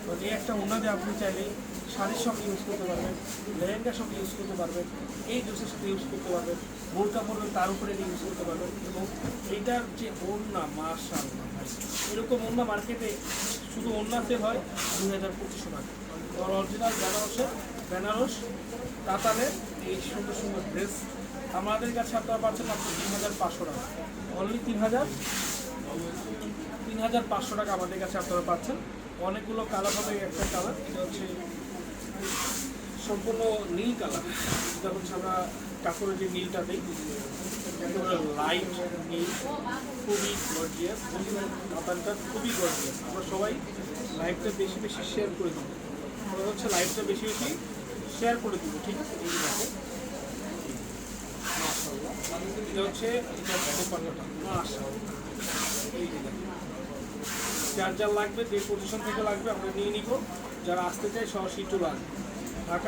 মানে এই একটা ওড়না দিয়ে আপনি চাইলে শাড়ির সঙ্গে ইউজ করতে পারবেন, লেহেঙ্গার সঙ্গে ইউজ করতে পারবেন, এই ড্রেসের সাথে ইউজ করতে পারবেন, বোরকা পরবেন তার উপরে ইউজ করতে পারবেন। এবং এইটার যে ওড়না, মাশাআল্লাহ ভাই, এরকম ওড়না মার্কেটে শুধু ওড়না সেল হয় 2200 টাকা। আর অরিজিনাল বেনারস তাঁতানের এই সুন্দর সুন্দর ড্রেস আমাদের কাছে আপনারা পাচ্ছেন মাত্র 3500 টাকা। অনলি 3500 টাকা আমাদের কাছে আপনারা পাচ্ছেন। অনেকগুলো কালার হবে, একটা কালার এটা হচ্ছে সম্পূর্ণ নীল কালার, যেটা হচ্ছে আমরা কাপড়ের যে নীলটা দিই একেবারে লাইট নীল, খুবই গর্জিয়াস। কাতানটা খুবই গর্জিয়াস। আমরা সবাই লাইভটা বেশি বেশি শেয়ার করে দেবো, আমরা হচ্ছে লাইভটা বেশি বেশি শেয়ার করে দেবো, ঠিক আছে? এই যে দেখো মাশাআল্লাহ, এটা হচ্ছে দোপাট্টাটা মাশাআল্লাহ। এই যে দেখো, যার লাগবে যে পজিশন থেকে লাগবে আমরা নিয়ে নিব, যারা আসতে চাই সরাসরি চলে আসবে। ঢাকা